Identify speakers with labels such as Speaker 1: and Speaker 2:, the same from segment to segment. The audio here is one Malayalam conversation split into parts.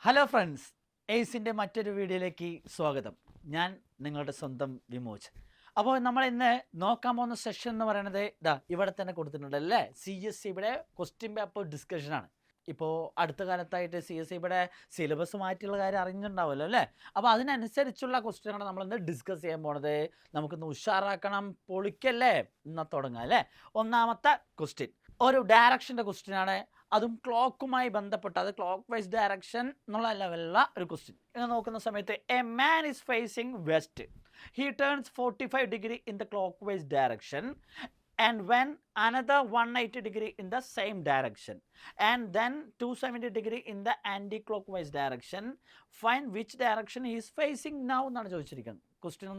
Speaker 1: ഹലോ ഫ്രണ്ട്സ്, എയ്സിൻ്റെ മറ്റൊരു വീഡിയോയിലേക്ക് സ്വാഗതം. ഞാൻ നിങ്ങളുടെ സ്വന്തം വിമോച്. അപ്പോൾ നമ്മൾ ഇന്ന് നോക്കാൻ പോകുന്ന സെഷൻ എന്ന് പറയുന്നത് ഇവിടെ തന്നെ കൊടുത്തിട്ടുണ്ട് അല്ലേ. CSEയുടെ ക്വസ്റ്റ്യൻ പേപ്പർ ഡിസ്കഷനാണ്. ഇപ്പോൾ അടുത്ത കാലത്തായിട്ട് CSEയുടെ സിലബസ് മാറ്റിയുള്ള കാര്യം അറിഞ്ഞിട്ടുണ്ടാവുമല്ലോ അല്ലേ. അപ്പോൾ അതിനനുസരിച്ചുള്ള ക്വസ്റ്റ്യനാണ് നമ്മളിന്ന് ഡിസ്കസ് ചെയ്യാൻ പോണത്. നമുക്കിന്ന് ഉഷാറാക്കണം, പൊളിക്കല്ലേ. എന്നാൽ തുടങ്ങാം അല്ലേ. ഒന്നാമത്തെ ക്വസ്റ്റ്യൻ ഒരു ഡയറക്ഷൻ്റെ ക്വസ്റ്റ്യനാണ്. അതും ക്ലോക്കുമായി ബന്ധപ്പെട്ട്, അത് ക്ലോക്ക് വൈസ് ഡയറക്ഷൻ എന്നുള്ള ലെവലിലുള്ള ഒരു ക്വസ്റ്റ്യൻ. ഇങ്ങനെ നോക്കുന്ന സമയത്ത് a man is facing west. He turns 45 degree in the clockwise direction and when another 180 degree in the same direction and then 270 degree in the anti-clockwise direction. Find which direction he is facing now എന്നാണ് ചോദിച്ചിരിക്കുന്നത്. ക്വസ്റ്റ്യൻ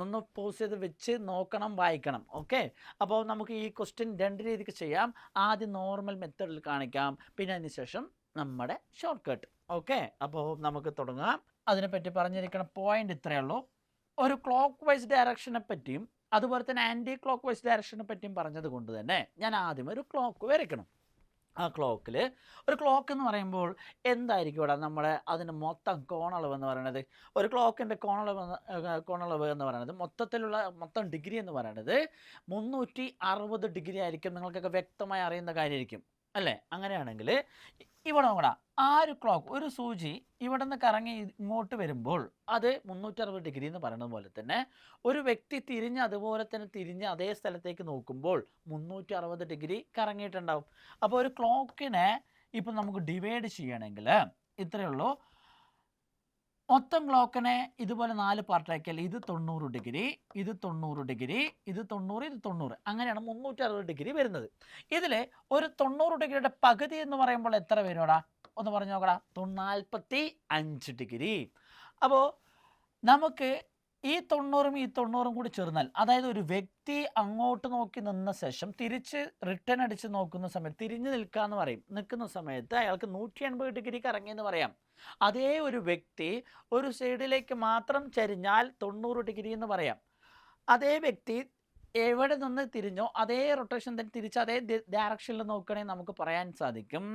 Speaker 1: ഒന്ന് പോസ് ചെയ്ത് വെച്ച് നോക്കണം, വായിക്കണം. ഓക്കെ, അപ്പോൾ നമുക്ക് ഈ ക്വസ്റ്റ്യൻ രണ്ട് രീതിക്ക് ചെയ്യാം. ആദ്യം നോർമൽ മെത്തേഡിൽ കാണിക്കാം, പിന്നെ അതിന് ശേഷം നമ്മുടെ ഷോർട്ട് കട്ട്. ഓക്കെ, അപ്പോൾ നമുക്ക് തുടങ്ങാം. അതിനെപ്പറ്റി പറഞ്ഞിരിക്കുന്ന പോയിന്റ് ഇത്രയേ ഉള്ളൂ. ഒരു ക്ലോക്ക് വൈസ് ഡയറക്ഷനെ പറ്റിയും അതുപോലെ തന്നെ ആൻറ്റി ക്ലോക്ക് വൈസ് ഡയറക്ഷനെ പറ്റിയും പറഞ്ഞത് കൊണ്ട് തന്നെ ഞാൻ ആദ്യം ഒരു ക്ലോക്ക് വരയ്ക്കണം. ആ ക്ലോക്കിൽ ഒരു ക്ലോക്ക് എന്ന് പറയുമ്പോൾ എന്തായിരിക്കും ഇവിടെ നമ്മുടെ അതിൻ്റെ മൊത്തം കോണളവ് എന്ന് പറയുന്നത്? ഒരു ക്ലോക്കിൻ്റെ കോണളവ് എന്ന് പറയുന്നത് മൊത്തം ഡിഗ്രി എന്ന് പറയുന്നത് 360 ഡിഗ്രി ആയിരിക്കും. നിങ്ങൾക്കൊക്കെ വ്യക്തമായി അറിയുന്ന കാര്യമായിരിക്കും അല്ലേ. അങ്ങനെയാണെങ്കിൽ ഇവിടെ നോക്കണം, ആ ഒരു ക്ലോക്ക്, ഒരു സൂചി ഇവിടെ നിന്ന് കറങ്ങി ഇങ്ങോട്ട് വരുമ്പോൾ അത് 360 ഡിഗ്രി എന്ന് പറയുന്നത് പോലെ തന്നെ ഒരു വ്യക്തി അതുപോലെ തന്നെ തിരിഞ്ഞ് അതേ സ്ഥലത്തേക്ക് നോക്കുമ്പോൾ 360 ഡിഗ്രി കറങ്ങിയിട്ടുണ്ടാവും. അപ്പോൾ ഒരു ക്ലോക്കിനെ ഇപ്പം നമുക്ക് ഡിവൈഡ് ചെയ്യണമെങ്കിൽ ഇത്രയേ ഉള്ളൂ. മൊത്തം ക്ലോക്കിനെ ഇതുപോലെ 4 പാർട്ടാക്കിയാൽ ഇത് 90 ഡിഗ്രി, ഇത് 90 ഡിഗ്രി, ഇത് 90, ഇത് 90, അങ്ങനെയാണ് 360 ഡിഗ്രി വരുന്നത്. ഇതിൽ ഒരു 90 ഡിഗ്രിയുടെ പകുതി എന്ന് പറയുമ്പോൾ എത്ര വരുമോടാ? ഒന്ന് പറഞ്ഞു നോക്കടാ. 45 ഡിഗ്രി. അപ്പോൾ നമുക്ക് ഈ 90ഉം ഈ 90ഉം കൂടി ചേർന്നാൽ, അതായത് ഒരു വ്യക്തി അങ്ങോട്ട് നോക്കി നിന്ന ശേഷം തിരിച്ച് റിട്ടേൺ അടിച്ച് നോക്കുന്ന സമയത്ത്, തിരിഞ്ഞു നിൽക്കുക എന്ന് പറയും, നിൽക്കുന്ന സമയത്ത് അയാൾക്ക് 180 ഡിഗ്രി കറങ്ങിയെന്ന് പറയാം. അതേ ഒരു വ്യക്തി ഒരു സൈഡിലേക്ക് മാത്രം ചരിഞ്ഞാൽ 90 ഡിഗ്രി എന്ന് പറയാം. അതേ വ്യക്തി എവിടെ നിന്ന് തിരിഞ്ഞോ അതേ റൊട്ടേഷൻ തന്നെ തിരിച്ച് അതേ ഡയറക്ഷനിൽ നോക്കുകയാണെങ്കിൽ നമുക്ക് പറയാൻ സാധിക്കും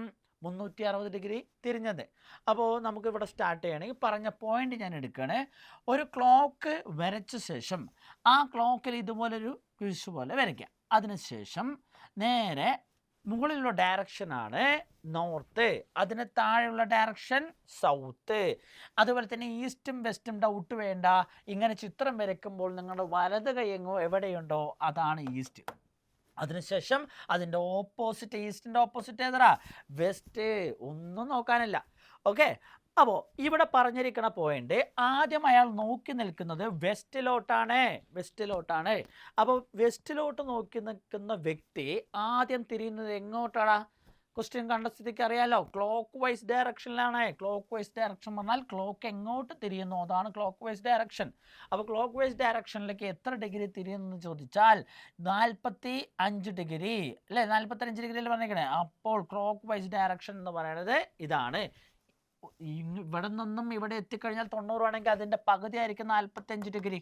Speaker 1: 360 ഡിഗ്രി തിരിഞ്ഞത്. അപ്പോൾ നമുക്കിവിടെ സ്റ്റാർട്ട് ചെയ്യണമെങ്കിൽ പറഞ്ഞ പോയിന്റ് ഞാൻ എടുക്കുകയാണ്. ഒരു ക്ലോക്ക് വരച്ച ശേഷം ആ ക്ലോക്കിൽ ഇതുപോലൊരു കുരിശ് പോലെ വരയ്ക്കാം. അതിനുശേഷം നേരെ മുകളിലുള്ള ഡയറക്ഷനാണ് നോർത്ത്, അതിന് താഴെയുള്ള ഡയറക്ഷൻ സൗത്ത്. അതുപോലെ തന്നെ ഈസ്റ്റും വെസ്റ്റും ഡൗട്ട് വേണ്ട. ഇങ്ങനെ ചിത്രം വരയ്ക്കുമ്പോൾ നിങ്ങളുടെ വലത് കൈയെങ്ങോ എവിടെയുണ്ടോ അതാണ് ഈസ്റ്റ്. അതിനുശേഷം അതിൻ്റെ ഓപ്പോസിറ്റ്, ഈസ്റ്റിൻ്റെ ഓപ്പോസിറ്റ് ഏതാ? വെസ്റ്റ്. ഒന്നും നോക്കാനില്ല. ഓക്കെ, അപ്പോൾ ഇവിടെ പറഞ്ഞിരിക്കുന്ന പോയിന്റ് ആദ്യം അയാൾ നോക്കി നിൽക്കുന്നത് വെസ്റ്റിലോട്ടാണ്. അപ്പോൾ വെസ്റ്റിലോട്ട് നോക്കി നിൽക്കുന്ന വ്യക്തി ആദ്യം തിരിയുന്നത് എങ്ങോട്ടാണ്? ക്വസ്റ്റ്യൻ കണ്ട സ്ഥിതിക്ക് അറിയാലോ, ക്ലോക്ക് വൈസ് ഡയറക്ഷനിലാണ്. ക്ലോക്ക് വൈസ് ഡയറക്ഷൻ പറഞ്ഞാൽ ക്ലോക്ക് എങ്ങോട്ട് തിരിയുന്നു അതാണ് ക്ലോക്ക് വൈസ് ഡയറക്ഷൻ. അപ്പോൾ ക്ലോക്ക് വൈസ് ഡയറക്ഷനിലേക്ക് എത്ര ഡിഗ്രി തിരിയുന്നു ചോദിച്ചാൽ 45 ഡിഗ്രി അല്ലേ. 45 ഡിഗ്രിയിൽ പറഞ്ഞിരിക്കണേ. അപ്പോൾ ക്ലോക്ക് വൈസ് ഡയറക്ഷൻ എന്ന് പറയുന്നത് ഇതാണ്. ഇവിടെ നിന്നും ഇവിടെ എത്തിക്കഴിഞ്ഞാൽ 90 ആണെങ്കിൽ അതിൻ്റെ പകുതി ആയിരിക്കും 45 ഡിഗ്രി.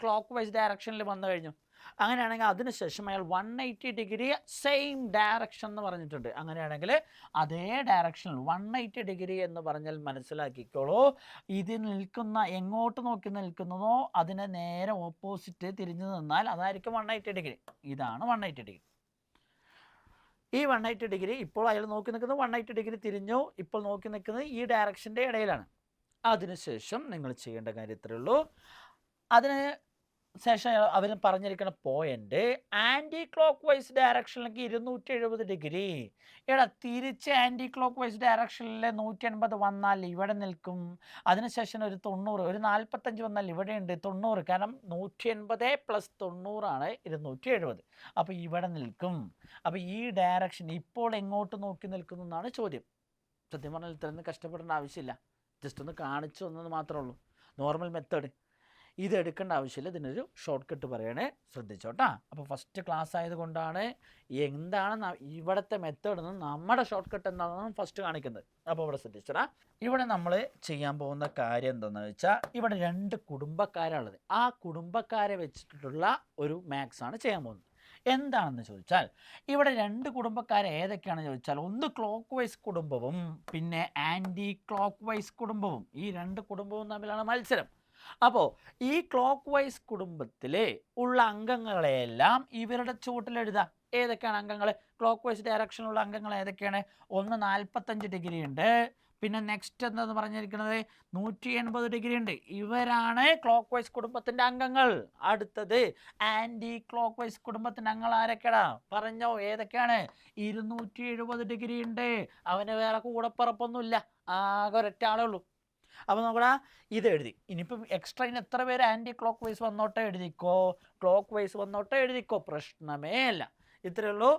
Speaker 1: ക്ലോക്ക് വൈസ് ഡയറക്ഷനിൽ വന്നു കഴിഞ്ഞു. അങ്ങനെയാണെങ്കിൽ അതിനുശേഷം അയാൾ 180 ഡിഗ്രി സെയിം ഡയറക്ഷൻ എന്ന് പറഞ്ഞിട്ടുണ്ട്. അങ്ങനെയാണെങ്കിൽ അതേ ഡയറക്ഷനിൽ 180 ഡിഗ്രി എന്ന് പറഞ്ഞാൽ മനസ്സിലാക്കിക്കോളൂ, ഇത് നിൽക്കുന്ന എങ്ങോട്ട് നോക്കി നിൽക്കുന്നതോ അതിനെ നേരെ ഓപ്പോസിറ്റ് തിരിഞ്ഞു നിന്നാൽ അതായിരിക്കും 180 ഡിഗ്രി. ഇതാണ് 180 ഡിഗ്രി. ഈ 180 ഡിഗ്രി ഇപ്പോൾ അയാൾ നോക്കി നിൽക്കുന്നത് 180 ഡിഗ്രി തിരിഞ്ഞു. ഇപ്പോൾ നോക്കി നിൽക്കുന്നത് ഈ ഡയറക്ഷൻ്റെ ഇടയിലാണ്. അതിനുശേഷം നിങ്ങൾ ചെയ്യേണ്ട കാര്യം ഇത്രയേ ഉള്ളൂ. അതിന് ശേഷം അവർ പറഞ്ഞിരിക്കുന്ന പോയിന്റ് ആൻറ്റി ക്ലോക്ക് വൈസ് ഡയറക്ഷനിലേക്ക് 270 ഡിഗ്രി. ഇവിടെ തിരിച്ച് ആൻറ്റി ക്ലോക്ക് വൈസ് ഡയറക്ഷനിൽ 180 വന്നാൽ ഇവിടെ നിൽക്കും. അതിനുശേഷം ഒരു 90, ഒരു 45 വന്നാൽ ഇവിടെ ഉണ്ട് 90. കാരണം 180 + 90 ആണ് 270. അപ്പോൾ ഇവിടെ നിൽക്കും. അപ്പോൾ ഈ ഡയറക്ഷൻ ഇപ്പോൾ എങ്ങോട്ട് നോക്കി നിൽക്കുന്നു എന്നാണ് ചോദ്യം. സത്യം പറഞ്ഞാൽ ഇത്രയൊന്നും കഷ്ടപ്പെടേണ്ട ആവശ്യമില്ല. ജസ്റ്റ് ഒന്ന് കാണിച്ചു തന്നത് മാത്രമേ ഉള്ളൂ. നോർമൽ മെത്തേഡ് ഇത് എടുക്കേണ്ട ആവശ്യമില്ല. ഇതിനൊരു ഷോർട്ട് കട്ട് പറയണേ, ശ്രദ്ധിച്ചോട്ടാ. അപ്പോൾ ഫസ്റ്റ് ക്ലാസ് ആയതുകൊണ്ടാണ് എന്താണ് ഇവിടുത്തെ മെത്തേഡ് എന്ന്, നമ്മുടെ ഷോർട്ട് കട്ട് എന്താണെന്ന് ഫസ്റ്റ് കാണിക്കുന്നത്. അപ്പോൾ ഇവിടെ ശ്രദ്ധിച്ചോടാ. ഇവിടെ നമ്മൾ ചെയ്യാൻ പോകുന്ന കാര്യം എന്താണെന്ന് വെച്ചാൽ, ഇവിടെ 2 കുടുംബക്കാരാണുള്ളത്. ആ കുടുംബക്കാരെ വെച്ചിട്ടുള്ള ഒരു മാത്സ് ആണ് ചെയ്യാൻ പോകുന്നത്. എന്താണെന്ന് ചോദിച്ചാൽ ഇവിടെ 2 കുടുംബക്കാർ ഏതൊക്കെയാണെന്ന് ചോദിച്ചാൽ ഒന്ന് ക്ലോക്ക് വൈസ് കുടുംബവും പിന്നെ ആൻറ്റി ക്ലോക്ക് വൈസ് കുടുംബവും. ഈ 2 കുടുംബവും തമ്മിലാണ് മത്സരം. അപ്പോൾ ഈ ക്ലോക്ക് വൈസ് കുടുംബത്തിൽ ഉള്ള അംഗങ്ങളെയെല്ലാം ഇവരുടെ ചുവട്ടിലെഴുതാം. ഏതൊക്കെയാണ് അംഗങ്ങൾ? ക്ലോക്ക് വൈസ് ഡയറക്ഷനുള്ള അംഗങ്ങൾ ഏതൊക്കെയാണ്? ഒന്ന് 45 ഡിഗ്രി ഉണ്ട്, പിന്നെ നെക്സ്റ്റ് എന്താന്ന് പറഞ്ഞിരിക്കുന്നത് 180 ഡിഗ്രി ഉണ്ട്. ഇവരാണ് ക്ലോക്ക് വൈസ് കുടുംബത്തിൻ്റെ അംഗങ്ങൾ. അടുത്തത് ആൻറ്റി ക്ലോക്ക് വൈസ് കുടുംബത്തിൻ്റെ അംഗങ്ങൾ ആരൊക്കെയാ പറഞ്ഞോ? ഏതൊക്കെയാണ്? 270 ഡിഗ്രി ഉണ്ട്. അവന് വേറെ കൂടപ്പുറപ്പൊന്നുമില്ല, ആകെ ഒരൊറ്റ ആളേ ഉള്ളൂ. അപ്പോൾ നോക്കടാ, ഇത് എഴുതി. ഇനിയിപ്പം എക്സ്ട്രാ ഇനി എത്ര പേര് ആൻറ്റി ക്ലോക്ക് വൈസ് വന്നോട്ടെ എഴുതിക്കോ, ക്ലോക്ക് വൈസ് വന്നോട്ടെ എഴുതിക്കോ, പ്രശ്നമേ അല്ല. ഇത്രയേ ഉള്ളൂ.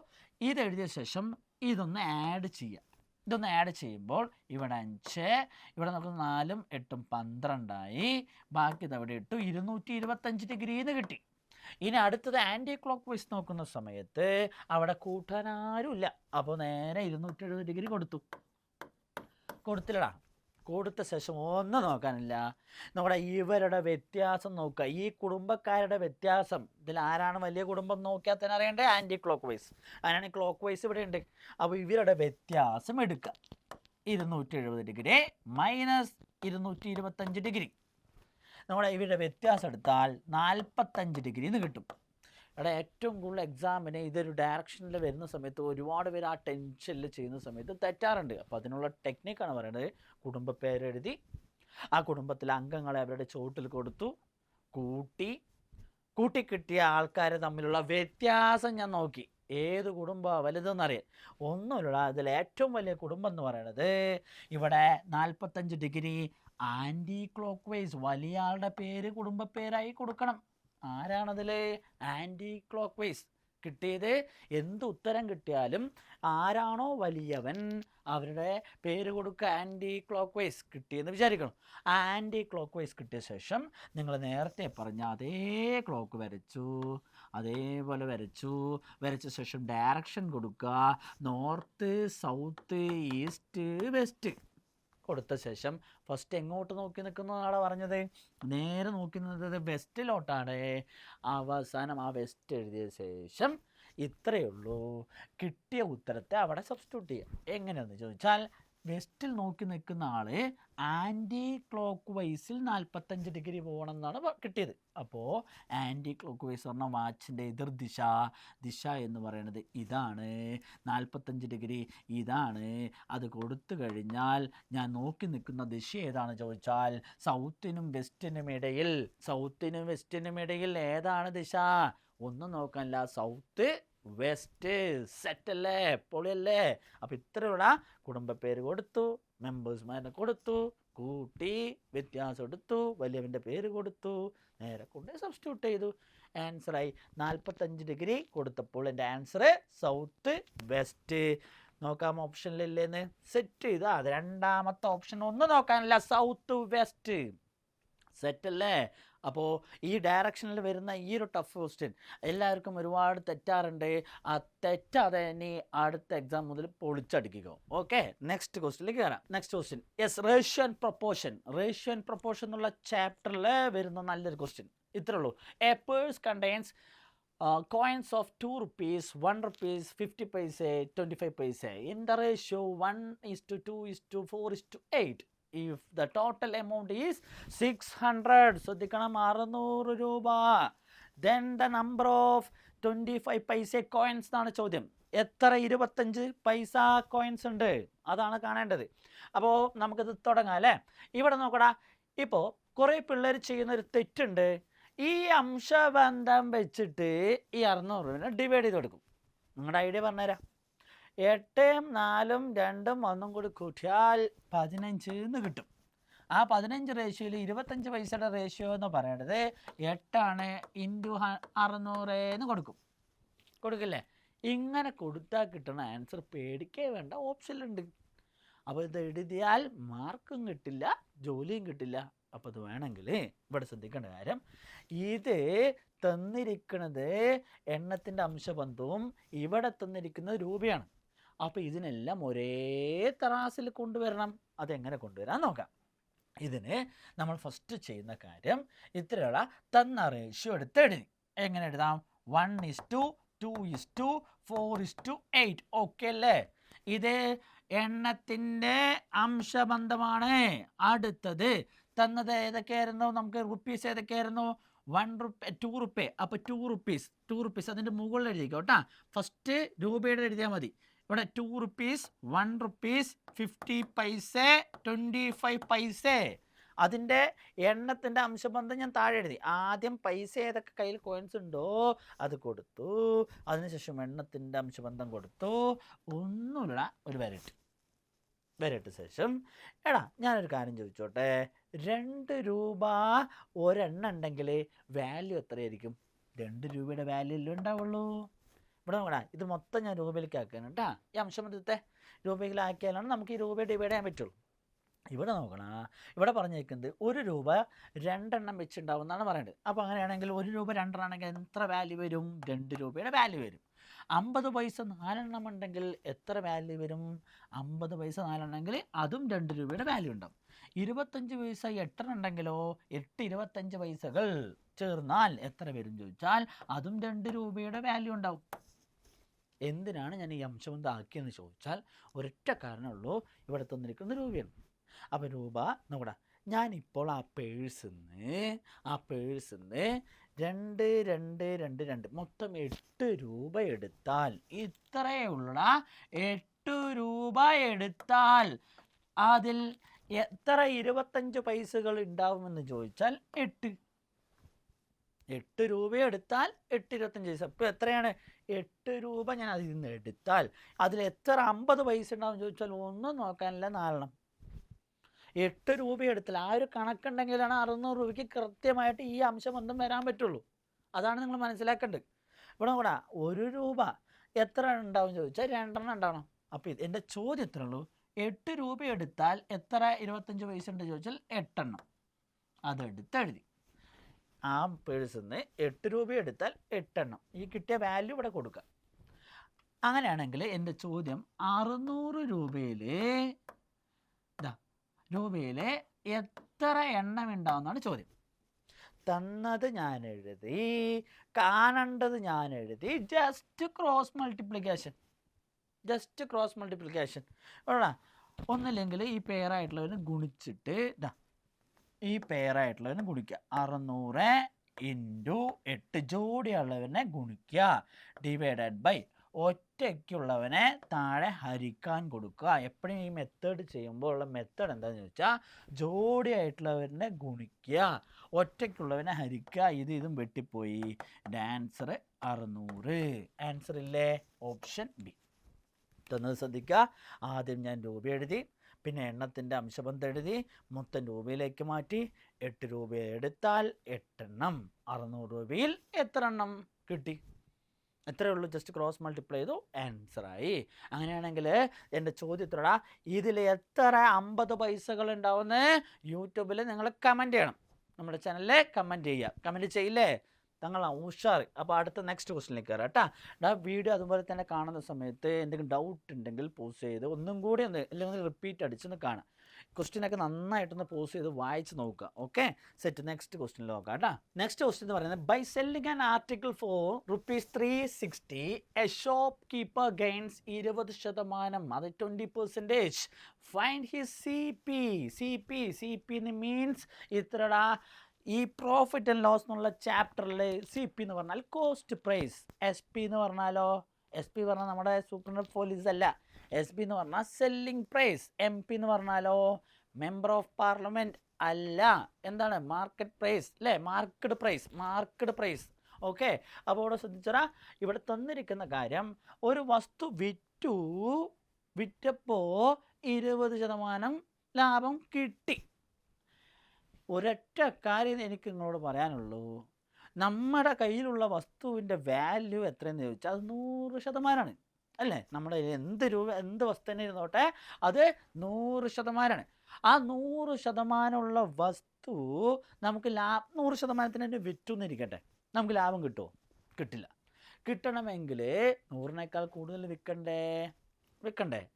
Speaker 1: ഇത് എഴുതിയ ശേഷം ഇതൊന്ന് ആഡ് ചെയ്യാം. ഇതൊന്ന് ആഡ് ചെയ്യുമ്പോൾ ഇവിടെ 5, ഇവിടെ നമുക്ക് 4ഉം 8ഉം 12ആയി. ബാക്കി ഇതവിടെ ഇട്ടു, 225 ഡിഗ്രിന്ന് കിട്ടി. ഇനി അടുത്തത് ആൻറ്റി ക്ലോക്ക് വൈസ് നോക്കുന്ന സമയത്ത് അവിടെ കൂട്ടാൻ ആരുമില്ല. അപ്പോൾ നേരെ 270 ഡിഗ്രി കൊടുത്തില്ലടാ. കൊടുത്ത ശേഷം ഒന്നും നോക്കാനില്ല. നമ്മുടെ ഇവരുടെ വ്യത്യാസം നോക്കുക. ഈ കുടുംബക്കാരുടെ വ്യത്യാസം, ഇതിൽ ആരാണ് വലിയ കുടുംബം നോക്കിയാൽ തന്നെ അറിയണ്ടേ? Anticlockwise. അതിനാണ് ക്ലോക്ക് വൈസ് ഇവിടെ ഉണ്ട്. അപ്പോൾ ഇവരുടെ വ്യത്യാസം എടുക്കുക. 270 ഡിഗ്രി മൈനസ് 225 ഡിഗ്രി. നമ്മുടെ ഇവരുടെ വ്യത്യാസം എടുത്താൽ 45 ഡിഗ്രി എന്ന് കിട്ടും. ഇവിടെ ഏറ്റവും കൂടുതൽ എക്സാമിന് ഇതൊരു ഡയറക്ഷനിൽ വരുന്ന സമയത്ത് ഒരുപാട് പേര് ആ ടെൻഷനിൽ ചെയ്യുന്ന സമയത്ത് തെറ്റാറുണ്ട്. അപ്പോൾ അതിനുള്ള ടെക്നിക്കാണ് പറയുന്നത്. കുടുംബ പേരെഴുതി ആ കുടുംബത്തിലെ അംഗങ്ങളെ അവരുടെ ചോട്ടിൽ കൊടുത്തു, കൂട്ടി കിട്ടിയ ആൾക്കാർ തമ്മിലുള്ള വ്യത്യാസം ഞാൻ നോക്കി. ഏത് കുടുംബമാണ് വലുതെന്നറിയാം. ഒന്നുമില്ല, അതിൽ ഏറ്റവും വലിയ കുടുംബം എന്ന് പറയുന്നത് ഇവിടെ 45 ഡിഗ്രി ആൻറ്റി ക്ലോക്ക് വൈസ്. വലിയ ആളുടെ പേര് കുടുംബ പേരായി കൊടുക്കണം. ആരാണതിൽ? Anticlockwise. കിട്ടിയത് എന്ത് ഉത്തരം കിട്ടിയാലും ആരാണോ വലിയവൻ അവരുടെ പേര് കൊടുക്കുക ആൻറ്റി ക്ലോക്ക് വൈസ്. കിട്ടിയെന്ന് വിചാരിക്കണം. ആ ആൻറ്റി ക്ലോക്ക് വൈസ് കിട്ടിയ ശേഷം നിങ്ങൾ നേരത്തെ പറഞ്ഞ അതേ ക്ലോക്ക് അതേപോലെ വരച്ച ശേഷം ഡയറക്ഷൻ കൊടുക്കുക. നോർത്ത്, സൗത്ത്, ഈസ്റ്റ്, വെസ്റ്റ് കൊടുത്ത ശേഷം ഫസ്റ്റ് എങ്ങോട്ട് നോക്കി നിൽക്കുന്നതാണ് പറഞ്ഞത്? നേരെ നോക്കി നിന്നത് വെസ്റ്റിലോട്ടാണ്. അവസാനം ആ വെസ്റ്റ് എഴുതിയ ശേഷം ഇത്രയേ ഉള്ളൂ. കിട്ടിയ ഉത്തരത്തെ അവിടെ സബ്സ്റ്റിറ്റ്യൂട്ട് ചെയ്യുക. എങ്ങനെയാണെന്ന് ചോദിച്ചാൽ വെസ്റ്റിൽ നോക്കി നിൽക്കുന്ന ആൾ ആൻറ്റി ക്ലോക്ക് വൈസിൽ 45 ഡിഗ്രി പോകണം എന്നാണ് കിട്ടിയത്. അപ്പോൾ ആൻറ്റി ക്ലോക്ക് വൈസ് പറഞ്ഞാൽ വാച്ചിൻ്റെ ദിശ എന്ന് പറയുന്നത് ഇതാണ്. 45 ഡിഗ്രി ഇതാണ്. അത് കൊടുത്തു കഴിഞ്ഞാൽ ഞാൻ നോക്കി നിൽക്കുന്ന ദിശ ഏതാണ് ചോദിച്ചാൽ സൗത്തിനും വെസ്റ്റിനും ഇടയിൽ ഏതാണ് ദിശ? ഒന്നും നോക്കാനില്ല, സൗത്ത് വെസ്റ്റ്. സെറ്റല്ലേ? പൊളിയല്ലേ? അപ്പോൾ ഇത്രയുള്ള കുടുംബ പേര് കൊടുത്തു, മെമ്പേഴ്സ്മാരെ കൊടുത്തു, കൂട്ടി വ്യത്യാസം എടുത്തു, വലിയവൻ്റെ പേര് കൊടുത്തു, നേരെ കൊണ്ട് സബ്സ്റ്റിറ്റ്യൂട്ട് ചെയ്തു. ആൻസറായി 45 ഡിഗ്രി കൊടുത്തപ്പോൾ എൻ്റെ ആൻസർ സൗത്ത് വെസ്റ്റ്. നോക്കാം ഓപ്ഷനിലില്ലേന്ന്. സെറ്റ് ചെയ്താൽ അത് രണ്ടാമത്തെ ഓപ്ഷൻ. ഒന്നും നോക്കാനില്ല, സൗത്ത് വെസ്റ്റ്. സെറ്റല്ലേ? അപ്പോൾ ഈ ഡയറക്ഷനിൽ വരുന്ന ഈ ഒരു ടഫ് ക്വസ്റ്റ്യൻ എല്ലാവർക്കും ഒരുപാട് തെറ്റാറുണ്ട്. ആ തെറ്റാതെ ഇനി അടുത്ത എക്സാം മുതൽ പൊളിച്ചടിക്കുക. ഓക്കെ, നെക്സ്റ്റ് ക്വസ്റ്റ്യനിലേക്ക് കയറാം. Next question, yes, ratio and proportion എന്നുള്ള ചാപ്റ്ററിൽ വരുന്ന നല്ലൊരു ക്വസ്റ്റ്യൻ. ഇത്രേ ഉള്ളൂ. A purse contains coins of 2 rupees, 1 rupees, 50 paise, 25 paise in the ratio 1:2:4:8. If the total amount is 600, ശ്രദ്ധിക്കണം, 600 രൂപ, then the number of 25 paise coins എന്നാണ് ചോദ്യം. എത്ര 25 പൈസ കോയിൻസ് ഉണ്ട് അതാണ് കാണേണ്ടത്. അപ്പോൾ നമുക്കിത് തുടങ്ങാം അല്ലേ? ഇവിടെ നോക്കടാ, ഇപ്പോൾ കുറേ പിള്ളേർ ചെയ്യുന്നൊരു തെറ്റുണ്ട്. ഈ അംശബന്ധം വെച്ചിട്ട് ഈ 600 രൂപ ഡിവൈഡ് ചെയ്ത് കൊടുക്കും. നിങ്ങളുടെ ഐഡിയ പറഞ്ഞുതരാം. 8, 4, 2, 1 കൂടി കൂട്ടിയാൽ 15 എന്ന് കിട്ടും. ആ 15 റേഷ്യോയിൽ 25 പൈസയുടെ റേഷ്യോ എന്ന് പറയുന്നത് 8 ഇൻറ്റു 600 എന്ന് കൊടുക്കില്ലേ? ഇങ്ങനെ കൊടുത്താൽ കിട്ടുന്ന ആൻസർ പേടിക്കേ വേണ്ട, ഓപ്ഷനിലുണ്ട്. അപ്പോൾ ഇത് എഴുതിയാൽ മാർക്കും കിട്ടില്ല, ജോലിയും കിട്ടില്ല. അപ്പോൾ ഇത് വേണമെങ്കിൽ ഇവിടെ ശ്രദ്ധിക്കേണ്ട കാര്യം, ഇത് തന്നിരിക്കുന്നത് എണ്ണത്തിൻ്റെ അംശബന്ധവും ഇവിടെ തന്നിരിക്കുന്നത് രൂപയാണ്. അപ്പോൾ ഇതിനെല്ലാം ഒരേ തറാസിൽ കൊണ്ടുവരണം. അതെങ്ങനെ കൊണ്ടുവരാൻ നോക്കാം. ഇതിന് നമ്മൾ ഫസ്റ്റ് ചെയ്യുന്ന കാര്യം ഇത്രയുള്ള തന്ന റേഷ്യോ എടുത്ത് എഴുതി. എങ്ങനെ എഴുതാം? 1:2 2:4:8. ഓക്കെ അല്ലേ? ഇത് എണ്ണത്തിൻ്റെ അംശബന്ധമാണ്. അടുത്തത് തന്നത് ഏതൊക്കെയായിരുന്നു? നമുക്ക് റുപ്പീസ് ഏതൊക്കെയായിരുന്നു? 1 rupee, 2 rupee. അപ്പോൾ 2 റുപ്പീസ് അതിൻ്റെ മുകളിൽ എഴുതിക്കോ കേട്ടോ. ഫസ്റ്റ് രൂപയുടെ എഴുതിയാൽ മതി. ഇവിടെ 2 റുപ്പീസ്, 1 റുപ്പീസ്, 50 പൈസ, 25 പൈസ. അതിൻ്റെ എണ്ണത്തിൻ്റെ അംശബന്ധം ഞാൻ താഴെ എഴുതി. ആദ്യം പൈസ ഏതൊക്കെ കയ്യിൽ കോയിൻസ് ഉണ്ടോ അത് കൊടുത്തു, അതിനുശേഷം എണ്ണത്തിൻ്റെ അംശബന്ധം കൊടുത്തു, ഒന്നുമില്ല ഒരു വരട്ട് ശേഷം എടാ ഞാനൊരു കാര്യം ചോദിച്ചോട്ടെ, 2 രൂപ ഒരെണ്ണം ഉണ്ടെങ്കിൽ വാല്യൂ എത്രയായിരിക്കും? 2 രൂപയുടെ വാല്യൂ അല്ലേ ഉണ്ടാവുള്ളൂ. ഇവിടെ നോക്കടാ, ഇത് മൊത്തം ഞാൻ രൂപയിലേക്ക് ആക്കുകയാണ് കേട്ടോ. ഈ അംശബന്ധത്തെ രൂപയിലാക്കിയാലാണ് നമുക്ക് ഈ രൂപ ഡിവൈഡ് ചെയ്യാൻ പറ്റുള്ളൂ. ഇവിടെ നോക്കണം, ഇവിടെ പറഞ്ഞേക്കുന്നത് 1 രൂപ 2 എണ്ണം വെച്ചുണ്ടാവും എന്നാണ് പറയുന്നത്. അപ്പോൾ അങ്ങനെയാണെങ്കിൽ 1 രൂപ 2 എണ്ണം ആണെങ്കിൽ എത്ര വാല്യൂ വരും? 2 രൂപയുടെ വാല്യൂ വരും. 50 പൈസ 4 എണ്ണം ഉണ്ടെങ്കിൽ എത്ര വാല്യൂ വരും? 50 പൈസ 4 എണ്ണമെങ്കിൽ അതും 2 രൂപയുടെ വാല്യൂ ഉണ്ടാവും. 25 പൈസ 8 എണ്ണം ഉണ്ടെങ്കിലോ 8 25 പൈസകൾ ചേർന്നാൽ എത്ര വരും ചോദിച്ചാൽ അതും 2 രൂപയുടെ വാല്യൂ ഉണ്ടാവും. എന്തിനാണ് ഞാൻ ഈ അംശബന്ധം ആക്കിയെന്ന് ചോദിച്ചാൽ ഒരൊറ്റ കാരണമുള്ളൂ, ഇവിടെ തന്നിരിക്കുന്ന രൂപയാണ്. അപ്പോൾ രൂപ നോക്കടാ, ഞാനിപ്പോൾ ആ പേഴ്സിന്ന് 2 2 2 2 മൊത്തം 8 രൂപ എടുത്താൽ, ഇത്രയേ ഉള്ള 8 രൂപ എടുത്താൽ അതിൽ എത്ര 25 പൈസകൾ ഉണ്ടാവുമെന്ന് ചോദിച്ചാൽ 8 രൂപ എടുത്താൽ 8 25 പൈസ. ഇപ്പോൾ എത്രയാണ്? 8 രൂപ ഞാൻ അതിൽ നിന്ന് എടുത്താൽ അതിൽ എത്ര 50 പൈസ ഉണ്ടാവും ചോദിച്ചാൽ ഒന്നും നോക്കാനില്ല, 4 എണ്ണം. 8 രൂപ എടുത്താൽ ആ ഒരു കണക്കുണ്ടെങ്കിലാണ് 600 രൂപയ്ക്ക് കൃത്യമായിട്ട് ഈ അംശബന്ധം വരാൻ പറ്റുള്ളൂ. അതാണ് നിങ്ങൾ മനസ്സിലാക്കേണ്ടത്. ഇവിടെ കൂടെ 1 രൂപ എത്ര ഉണ്ടാവും ചോദിച്ചാൽ 2 എണ്ണം ഉണ്ടാവണം. അപ്പോൾ എൻ്റെ ചോദ്യം എത്ര ഉള്ളൂ? 8 രൂപ എടുത്താൽ എത്ര 25 പൈസ ഉണ്ട് ചോദിച്ചാൽ 8 എണ്ണം. അതെടുത്ത് എഴുതി. ആ പേഴ്സിൽ നിന്ന് 8 രൂപ എടുത്താൽ 8 എണ്ണം. ഈ കിട്ടിയ വാല്യൂ ഇവിടെ കൊടുക്കുക. അങ്ങനെയാണെങ്കിൽ എൻ്റെ ചോദ്യം 600 രൂപയിലെ എത്ര എണ്ണം ഉണ്ടാവുമെന്നാണ് ചോദ്യം. തന്നത് ഞാൻ എഴുതി, കാണേണ്ടത് ഞാൻ എഴുതി. Just cross multiplication. വേണം. ഒന്നില്ലെങ്കിൽ ഈ പെയറായിട്ടുള്ളവന് ഗുണിച്ചിട്ട് ഈ പെയറായിട്ടുള്ളവന് ഗുണിക്കുക. 600 × 8 ജോഡിയുള്ളവനെ ഗുണിക്കുക, ഡിവൈഡഡ് ബൈ ഒറ്റയ്ക്കുള്ളവനെ താഴെ ഹരിക്കാൻ കൊടുക്കുക. എപ്പോഴും ഈ മെത്തേഡ് ചെയ്യുമ്പോൾ ഉള്ള മെത്തേഡ് എന്താണെന്ന് ചോദിച്ചാൽ ജോഡിയായിട്ടുള്ളവനെ ഗുണിക്കുക, ഒറ്റയ്ക്കുള്ളവനെ ഹരിക്കുക. ഇതും വെട്ടിപ്പോയി. എൻ്റെ ആൻസർ 600. ആൻസർ ഇല്ലേ? Option B. തന്നത് ശ്രദ്ധിക്കുക. ആദ്യം ഞാൻ രൂപ എഴുതി, പിന്നെ എണ്ണത്തിൻ്റെ അംശബന്ധം എഴുതി, മൊത്തം രൂപയിലേക്ക് മാറ്റി. 8 രൂപ എടുത്താൽ 8 എണ്ണം. 600 രൂപയിൽ എത്ര എണ്ണം കിട്ടി? എത്രയേ ഉള്ളൂ? ജസ്റ്റ് ക്രോസ് മൾട്ടിപ്ലൈ ചെയ്തു, ആൻസറായി. അങ്ങനെയാണെങ്കിൽ എൻ്റെ ചോദ്യത്തിലൂടെ ഇതിൽ എത്ര 50 പൈസകൾ ഉണ്ടാവുമെന്ന് യൂട്യൂബിൽ നിങ്ങൾ കമൻറ്റ് ചെയ്യണം. നമ്മുടെ ചാനലിൽ കമൻറ്റ് ചെയ്യുക. കമൻറ്റ് ചെയ്യില്ലേ? തങ്ങളാണ് ഉഷാർ. അപ്പോൾ അടുത്ത നെക്സ്റ്റ് ക്വസ്റ്റിനിലേക്ക് കയറാം കേട്ടോ. വീഡിയോ അതുപോലെ തന്നെ കാണുന്ന സമയത്ത് എന്തെങ്കിലും ഡൗട്ട് ഉണ്ടെങ്കിൽ പോസ് ചെയ്ത് ഒന്നും കൂടി അല്ലെങ്കിൽ റിപ്പീറ്റ് അടിച്ചൊന്ന് കാണാം. ക്വസ്റ്റ്യനൊക്കെ നന്നായിട്ടൊന്ന് പോസ് ചെയ്ത് വായിച്ച് നോക്കുക. Okay, set. നെക്സ്റ്റ് ക്വസ്റ്റ്യനിൽ നോക്കാം കേട്ടോ. നെക്സ്റ്റ് ക്വസ്റ്റ്യൻ എന്ന് പറയുന്നത് by selling an article for ₹360 a shopkeeper gains 20%, അത് 20%. ഫൈൻഡ് ഹിസ് CP എന്ന് മീൻസ് ഇത്രടാ. ഈ പ്രോഫിറ്റ് ആൻഡ് ലോസ് എന്നുള്ള ചാപ്റ്ററിൽ CP എന്ന് പറഞ്ഞാൽ കോസ്റ്റ് പ്രൈസ്, SP എന്ന് പറഞ്ഞാലോ, SP പറഞ്ഞാൽ നമ്മുടെ സൂപ്രണ്ട് പോലീസ് അല്ല, SP എന്ന് പറഞ്ഞാൽ സെല്ലിംഗ് പ്രൈസ്, MP എന്ന് പറഞ്ഞാലോ മെമ്പർ ഓഫ് പാർലമെൻറ്റ് അല്ല, എന്താണ് മാർക്കറ്റ് പ്രൈസ് അല്ലേ, മാർക്കറ്റ് പ്രൈസ്. ഓക്കെ, അപ്പോൾ ഇവിടെ ശ്രദ്ധിച്ചാൽ ഇവിടെ തന്നിരിക്കുന്ന കാര്യം, ഒരു വസ്തു വിറ്റപ്പോൾ 20% ലാഭം കിട്ടി. ഒരൊറ്റ കാര്യം എനിക്ക് നിങ്ങളോട് പറയാനുള്ളൂ, നമ്മുടെ കയ്യിലുള്ള വസ്തുവിൻ്റെ വാല്യൂ എത്രയെന്ന് ചോദിച്ചാൽ അത് 100% അല്ലേ. നമ്മുടെ എന്ത് വസ്തു തന്നെ ഇരുന്നോട്ടെ അത് 100%. ആ 100% വസ്തു നമുക്ക് 100% വിറ്റുന്നിരിക്കട്ടെ, നമുക്ക് ലാഭം കിട്ടുമോ? കിട്ടില്ല. കിട്ടണമെങ്കിൽ 100-നേക്കാൾ കൂടുതൽ വിൽക്കണ്ടേ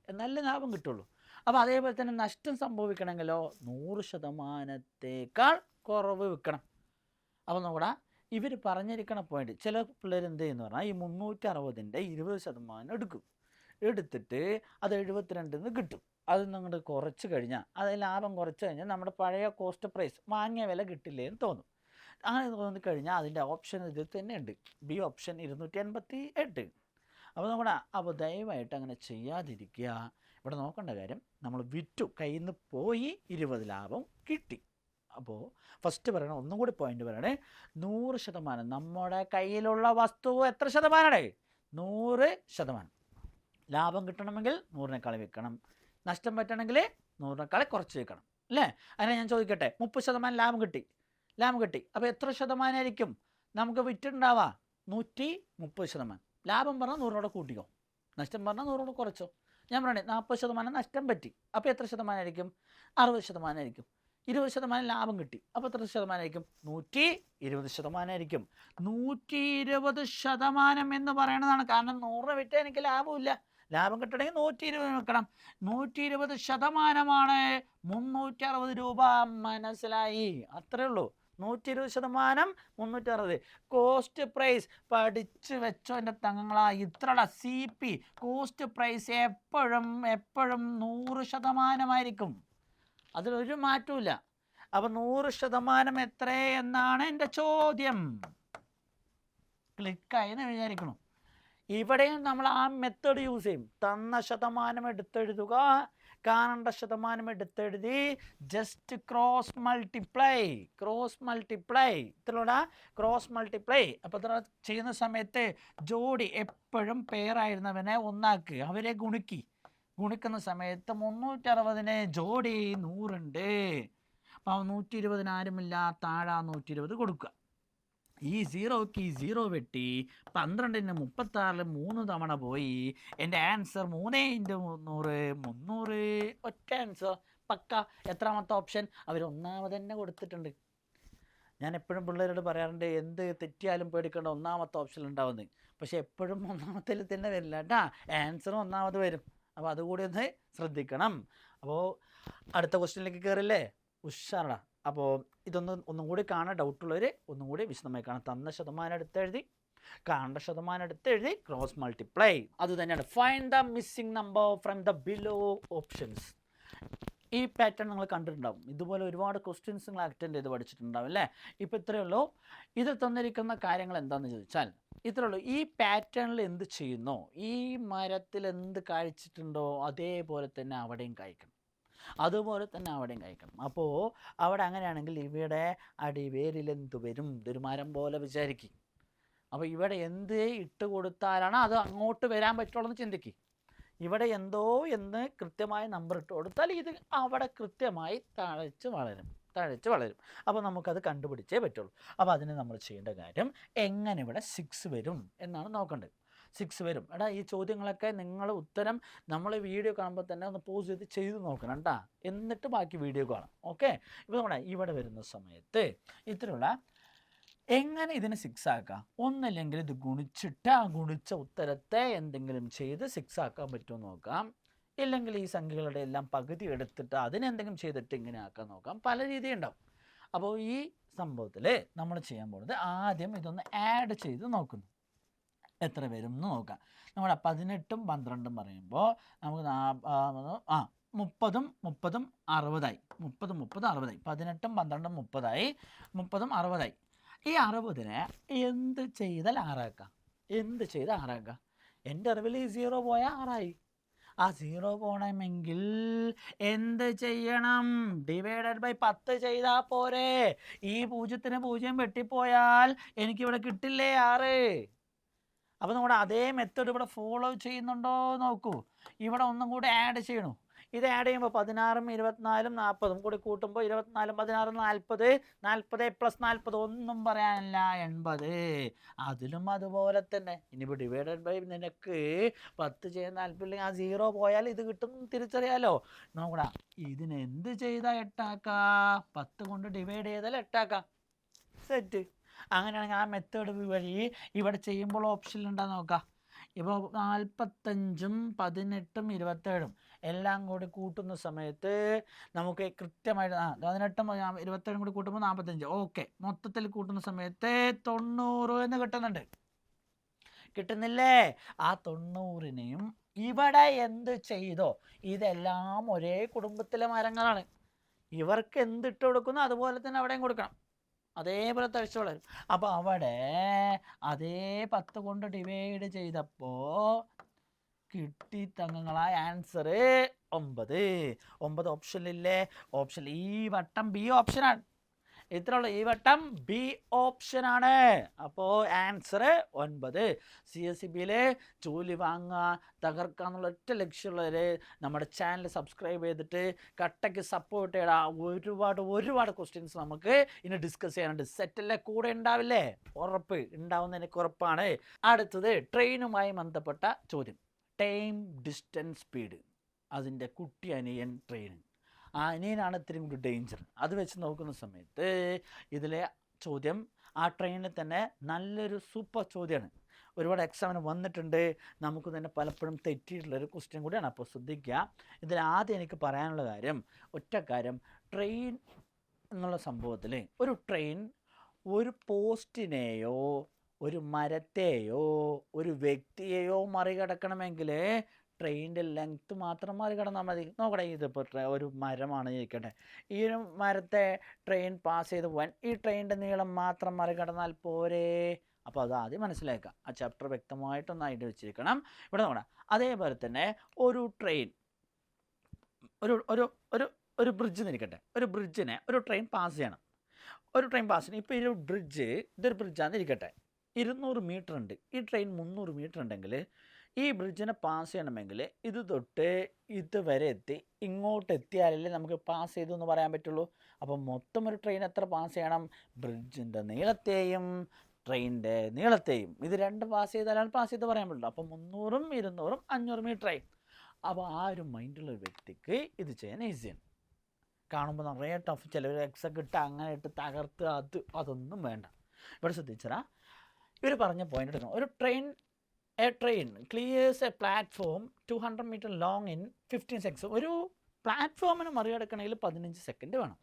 Speaker 1: എന്നാലേ ലാഭം കിട്ടുള്ളൂ. അപ്പോൾ അതേപോലെ തന്നെ നഷ്ടം സംഭവിക്കണമെങ്കിലോ 100%-ത്തേക്കാൾ കുറവ് വിൽക്കണം. അപ്പോൾ നോക്കടാ, ഇവർ പറഞ്ഞിരിക്കണ പോയിന്റ് ചില പിള്ളേർ എന്ത് ചെയ്യുന്നു പറഞ്ഞാൽ ഈ 360ൻ്റെ 20% എടുക്കും. എടുത്തിട്ട് അത് 72 കിട്ടും. അത് നിങ്ങളുടെ കുറച്ച് കഴിഞ്ഞാൽ അത് ലാഭം കുറച്ച് കഴിഞ്ഞാൽ നമ്മുടെ പഴയ കോസ്റ്റ് പ്രൈസ് വാങ്ങിയ വില കിട്ടില്ലേ എന്ന് തോന്നും. അങ്ങനെ തോന്നിക്കഴിഞ്ഞാൽ അതിൻ്റെ ഓപ്ഷൻ ഇതിൽ തന്നെ ഉണ്ട്, ബി ഓപ്ഷൻ 288. അപ്പോൾ അപ്പോൾ ദയവായിട്ട് അങ്ങനെ ചെയ്യാതിരിക്കുക. ഇവിടെ നോക്കേണ്ട കാര്യം, നമ്മൾ വിറ്റു, കയ്യിൽ നിന്ന് പോയി 20 ലാഭം കിട്ടി. അപ്പോൾ ഫസ്റ്റ് പറയണ, ഒന്നും കൂടി പോയിന്റ് പറയണേ, 100% നമ്മുടെ കയ്യിലുള്ള വസ്തു എത്ര ശതമാനമാണ്? 100%. ലാഭം കിട്ടണമെങ്കിൽ 100-നേക്കാൾ വെക്കണം, നഷ്ടം പറ്റണമെങ്കിൽ 100-നേക്കാൾ കുറച്ച് വെക്കണം അല്ലേ? അതിനെ ഞാൻ ചോദിക്കട്ടെ, 30% ലാഭം കിട്ടി. അപ്പോൾ എത്ര ശതമാനമായിരിക്കും നമുക്ക് വിറ്റുണ്ടാവുക? 130%. ലാഭം പറഞ്ഞാൽ 100 കൂട്ടിക്കോ, നഷ്ടം പറഞ്ഞാൽ 100 കുറച്ചോ. ഞാൻ പറയണേ 40% നഷ്ടം പറ്റി, അപ്പോൾ എത്ര ശതമാനമായിരിക്കും? 60% 20% ലാഭം കിട്ടി, അപ്പോൾ എത്ര ശതമാനമായിരിക്കും? 120% 120% എന്ന് പറയണതാണ്. കാരണം 100 വിറ്റാൽ എനിക്ക് ലാഭമില്ല, ലാഭം കിട്ടണമെങ്കിൽ 120 വെക്കണം. 120% 360 രൂപ. മനസ്സിലായി? അത്രേ ഉള്ളൂ. 120% 360. കോസ്റ്റ് പ്രൈസ് പഠിച്ചു വെച്ചോ എൻ്റെ തങ്ങളാ. ഇത്രയുള്ള CP കോസ്റ്റ് പ്രൈസ് എപ്പോഴും 100% അതിലൊരു മാറ്റമില്ല. അപ്പം 100% എത്ര എന്നാണ് എൻ്റെ ചോദ്യം. ക്ലിക്കായി എന്ന് വിചാരിക്കണം. ഇവിടെയും നമ്മൾ ആ മെത്തേഡ് യൂസ് ചെയ്യും. തന്ന ശതമാനം എടുത്തെഴുതുക, കാണേണ്ട ശതമാനം എടുത്തെഴുതി ജസ്റ്റ് ക്രോസ് മൾട്ടിപ്ലൈ. ഇത്രയുള്ള ക്രോസ് മൾട്ടിപ്ലൈ. അപ്പോൾ ഇത്ര ചെയ്യുന്ന സമയത്ത് ജോഡി എപ്പോഴും പെയറായിരുന്നവനെ ഒന്നാക്കുക, അവരെ ഗുണിക്കുന്ന സമയത്ത് 360 ജോഡി 100 ഉണ്ട്. അപ്പോൾ 120 ആരുമില്ല, താഴെ 120 കൊടുക്കുക. ഈ 0ക്ക് 0 വെട്ടി, 12ന് 36 3 തവണ പോയി. എൻ്റെ ആൻസർ 3 × 300. ഒറ്റ ആൻസർ പക്ക. എത്രാമത്തെ ഓപ്ഷൻ? അവർ ഒന്നാമത് തന്നെ കൊടുത്തിട്ടുണ്ട്. ഞാൻ എപ്പോഴും പിള്ളേരോട് പറയാറുണ്ട്, എന്ത് തെറ്റിയാലും പേടിക്കേണ്ട, ഒന്നാമത്തെ ഓപ്ഷൻ ഉണ്ടാവുന്നത്. പക്ഷെ എപ്പോഴും ഒന്നാമത്തിൽ തന്നെ വരില്ല കേട്ടാ, ആൻസറും ഒന്നാമത് വരും. അപ്പോൾ അതുകൂടി ഒന്ന് ശ്രദ്ധിക്കണം. അപ്പോൾ അടുത്ത ക്വസ്റ്റ്യനിലേക്ക് കയറില്ലേ? ഉഷാറാ. അപ്പോൾ ഒന്നും കൂടി കാണാൻ ഡൗട്ടുള്ളവർ ഒന്നും കൂടി വിശദമായി കാണാം. തന്ന ശതമാനം എടുത്തെഴുതി, കാണേണ്ട ശതമാനം എടുത്തെഴുതി, ക്രോസ് മൾട്ടിപ്ലൈ. അത് തന്നെയാണ് find the missing number from the below options. ഈ പാറ്റേൺ നിങ്ങൾ കണ്ടിട്ടുണ്ടാവും. ഇതുപോലെ ഒരുപാട് ക്വസ്റ്റ്യൻസ് നിങ്ങൾ അറ്റൻഡ് ചെയ്ത് പഠിച്ചിട്ടുണ്ടാവും അല്ലേ? ഇപ്പോൾ ഇത്രയേ ഉള്ളൂ. ഇത് തന്നിരിക്കുന്ന കാര്യങ്ങൾ എന്താണെന്ന് ചോദിച്ചാൽ ഇത്രയേ ഉള്ളൂ. ഈ പാറ്റേണിൽ എന്ത് ചെയ്യുന്നോ, ഈ മരത്തിൽ എന്ത് കായ്ച്ചിട്ടുണ്ടോ അതേപോലെ തന്നെ അവിടെയും കായ്ക്കണം, അപ്പോൾ അവിടെ അങ്ങനെയാണെങ്കിൽ ഇവിടെ അടിവേരിലെന്ത് വരും? ഇതൊരു മരം പോലെ വിചാരിക്കും. അപ്പോൾ ഇവിടെ എന്ത് ഇട്ട് കൊടുത്താലാണ് അത് അങ്ങോട്ട് വരാൻ പറ്റുള്ളൂ എന്ന് ചിന്തിക്കും. ഇവിടെ എന്തോ എന്ന് കൃത്യമായ നമ്പർ ഇട്ട് കൊടുത്താൽ ഇത് അവിടെ കൃത്യമായി തഴച്ച് വളരും. അപ്പോൾ നമുക്കത് കണ്ടുപിടിച്ചേ പറ്റുള്ളൂ. അപ്പോൾ അതിന് നമ്മൾ ചെയ്യേണ്ട കാര്യം, എങ്ങനെ ഇവിടെ 6 വരും എന്നാണ് നോക്കേണ്ടത്. 6 വരും. എടാ, ഈ ചോദ്യങ്ങളൊക്കെ നിങ്ങൾ ഉത്തരം നമ്മൾ വീഡിയോ കാണുമ്പോൾ തന്നെ ഒന്ന് പോസ് ചെയ്ത് നോക്കണം കേട്ടോ, എന്നിട്ട് ബാക്കി വീഡിയോ കാണാം. ഓക്കെ? ഇപ്പോൾ ഇവിടെ വരുന്ന സമയത്ത് ഇത്രയുള്ള എങ്ങനെ ഇതിനെ 6 ആക്കാം? ഒന്നില്ലെങ്കിൽ ഇത് ഗുണിച്ചിട്ട് ആ ഗുണിച്ച ഉത്തരത്തെ എന്തെങ്കിലും ചെയ്ത് 6 ആക്കാൻ പറ്റുമോ നോക്കാം. ഇല്ലെങ്കിൽ ഈ സംഖ്യകളുടെ എല്ലാം പകുതി എടുത്തിട്ട് അതിനെന്തെങ്കിലും ചെയ്തിട്ട് ഇങ്ങനെ ആക്കാൻ നോക്കാം. പല രീതി ഉണ്ടാവും. അപ്പോൾ ഈ സംഭവത്തിൽ നമ്മൾ ചെയ്യാൻ പോകുന്നത് ആദ്യം ഇതൊന്ന് ആഡ് ചെയ്ത് നോക്കുന്നു, എത്ര വരും എന്ന് നോക്കാം. നമ്മുടെ 18ഉം 12ഉം പറയുമ്പോൾ നമുക്ക് 30ഉം 60ആയി. 30 60ആയി. 18ഉം 12ഉം 30ആയി. 30ഉം 60ആയി. ഈ 60നെ എന്ത് ചെയ്താൽ 6ആക്കാം? എൻ്റെ അറിവിൽ ഈ 0 പോയാൽ 6ആയി. ആ 0 പോകണമെങ്കിൽ എന്ത് ചെയ്യണം? ÷ 10 ചെയ്താൽ പോരെ. ഈ 0ന് 0 വെട്ടിപ്പോയാൽ എനിക്കിവിടെ കിട്ടില്ലേ 6? അപ്പോൾ നമ്മുടെ അതേ മെത്തേഡ് ഇവിടെ ഫോളോ ചെയ്യുന്നുണ്ടോ നോക്കൂ. ഇവിടെ ഒന്നും കൂടി ആഡ് ചെയ്യണു. ഇത് ആഡ് ചെയ്യുമ്പോൾ 16ഉം 24ഉം 40ഉം കൂടി കൂട്ടുമ്പോൾ 24ഉം 16ഉം 40, 40 + 40 ഒന്നും പറയാനില്ല 80. അതിലും അതുപോലെ തന്നെ. ഇനിയിപ്പോൾ ÷ നിനക്ക് 10 ചെയ്യാൻ 40 ആ 0 പോയാൽ ഇത് കിട്ടും തിരിച്ചറിയാലോ. നോക്കടാ, ഇതിന് എന്ത് ചെയ്താൽ 8ആക്കാം? 10 കൊണ്ട് ഡിവൈഡ് ചെയ്താൽ 8ആക്കാം. സെറ്റ്. അങ്ങനെയാണെങ്കിൽ ആ മെത്തേഡ് വഴി ഇവിടെ ചെയ്യുമ്പോൾ ഓപ്ഷനിലുണ്ടാകും നോക്കാം. ഇപ്പോൾ 45ഉം 18ഉം 27ഉം എല്ലാം കൂടി കൂട്ടുന്ന സമയത്ത് നമുക്ക് കൃത്യമായിട്ട് 18ഉം 27ഉം കൂടി കൂട്ടുമ്പോൾ 45. ഓക്കെ, മൊത്തത്തിൽ കൂട്ടുന്ന സമയത്ത് 90 എന്ന് കിട്ടുന്നുണ്ട്. കിട്ടുന്നില്ലേ? ആ 90നെയും ഇവിടെ എന്ത് ചെയ്തോ, ഇതെല്ലാം ഒരേ കുടുംബത്തിലെ മരങ്ങളാണ്. ഇവർക്ക് എന്തിട്ട് കൊടുക്കുന്നു അതുപോലെ തന്നെ അവിടെയും കൊടുക്കണം. അതേപോലെ തഴച്ചു വളരും. അപ്പോൾ അവിടെ അതേ 10 കൊണ്ട് ഡിവൈഡ് ചെയ്തപ്പോൾ കിട്ടി തങ്ങളായ ആൻസർ 9. 9 ഓപ്ഷനിലില്ലേ? ഓപ്ഷൻ ഈ വട്ടം ബി ഓപ്ഷനാണ്. ഇത്രയുള്ള ഈ വട്ടം ബി ഓപ്ഷനാണ്. അപ്പോൾ ആൻസർ 9. CSEBയിലെ ജോലി വാങ്ങുക, തകർക്കുക എന്നുള്ള ഒറ്റ ലക്ഷ്യമുള്ളവർ നമ്മുടെ ചാനൽ സബ്സ്ക്രൈബ് ചെയ്തിട്ട് കട്ടയ്ക്ക് സപ്പോർട്ട് ചെയ്യണം. ഒരുപാട് ക്വസ്റ്റ്യൻസ് നമുക്ക് ഇനി ഡിസ്കസ് ചെയ്യാനുണ്ട്. സെറ്റല്ലേ? കൂടെ ഉണ്ടാവില്ലേ? ഉറപ്പ് ഉണ്ടാവുന്നതിന് ഉറപ്പാണ്. അടുത്തത് ട്രെയിനുമായി ബന്ധപ്പെട്ട ചോദ്യം. Time, distance, speed. അതിൻ്റെ കുട്ടി അനിയൻ ട്രെയിൻ. ആ അനിയനാണ് ഇത്തിരി കൂടി ഡേഞ്ചർ. അത് വെച്ച് നോക്കുന്ന സമയത്ത് ഇതിലെ ചോദ്യം ആ ട്രെയിനിൽ തന്നെ നല്ലൊരു സൂപ്പർ ചോദ്യമാണ്. ഒരുപാട് എക്സാമിന് വന്നിട്ടുണ്ട്. നമുക്ക് തന്നെ പലപ്പോഴും തെറ്റിയിട്ടുള്ളൊരു ക്വസ്റ്റ്യൻ കൂടിയാണ്. അപ്പോൾ ശ്രദ്ധിക്കുക. ഇതിൽ ആദ്യം എനിക്ക് പറയാനുള്ള കാര്യം, ഒറ്റ കാര്യം, ട്രെയിൻ എന്നുള്ള സംഭവത്തിൽ ഒരു ട്രെയിൻ ഒരു പോസ്റ്റിനെയോ ഒരു മരത്തെയോ ഒരു വ്യക്തിയെയോ മറികടക്കണമെങ്കിൽ ട്രെയിനിൻ്റെ ലെങ്ത്ത് മാത്രം മറികടന്നാൽ മതി. നോക്കട്ടെ, ഇതിപ്പോൾ ഒരു മരമാണ് ഇരിക്കട്ടെ. ഈ ഒരു മരത്തെ ട്രെയിൻ പാസ് ചെയ്ത് പോകാൻ ഈ ട്രെയിനിൻ്റെ നീളം മാത്രം മറികടന്നാൽ പോരെ. അപ്പോൾ അത് ആദ്യം മനസ്സിലാക്കുക. ആ ചാപ്റ്റർ വ്യക്തമായിട്ടൊന്ന് ഐഡിയ വെച്ചിരിക്കണം. ഇവിടെ നോക്കണം. അതേപോലെ തന്നെ ഒരു ട്രെയിൻ ഒരു ബ്രിഡ്ജ് നിൽക്കട്ടെ. ഒരു ബ്രിഡ്ജിനെ ഒരു ട്രെയിൻ പാസ് ചെയ്യണം. ഒരു ട്രെയിൻ പാസ് ചെയ്യണം. ഇപ്പോൾ ഈ ഒരു ബ്രിഡ്ജ്, ഇതൊരു ബ്രിഡ്ജാന്ന് ഇരിക്കട്ടെ. 200 മീറ്റർ ഉണ്ട്. ഈ ട്രെയിൻ 300 മീറ്റർ ഉണ്ടെങ്കിൽ ഈ ബ്രിഡ്ജിനെ പാസ് ചെയ്യണമെങ്കിൽ ഇത് തൊട്ട് ഇതുവരെ എത്തി ഇങ്ങോട്ട് എത്തിയാലല്ലേ നമുക്ക് പാസ് ചെയ്തു എന്ന് പറയാൻ പറ്റുള്ളൂ. അപ്പം മൊത്തം ഒരു ട്രെയിൻ എത്ര പാസ് ചെയ്യണം? ബ്രിഡ്ജിൻ്റെ നീളത്തെയും ട്രെയിനിൻ്റെ നീളത്തെയും ഇത് രണ്ടും പാസ് ചെയ്താലാണ് പാസ് ചെയ്ത് പറയാൻ പറ്റുള്ളൂ. അപ്പം 300ഉം 200ഉം 500 മീറ്ററായി. അപ്പോൾ ആ ഒരു മൈൻഡുള്ള ഒരു വ്യക്തിക്ക് ഇത് ചെയ്യാൻ ഈസിയാണ്. കാണുമ്പോൾ നിറയെ ടഫ്, ചിലവർ എക്സൊക്കെ ഇട്ട് അങ്ങനെ ഇട്ട് തകർത്ത് അതൊന്നും വേണ്ട. ഇവിടെ ശ്രദ്ധിച്ചാൽ ഇവർ പറഞ്ഞ പോയിന്റ് എടുക്കണം. ഒരു A train clears a platform 200 meter long in 15 seconds. ഒരു പ്ലാറ്റ്ഫോമിന് മറികടക്കണമെങ്കിൽ 15 സെക്കൻഡ് വേണം.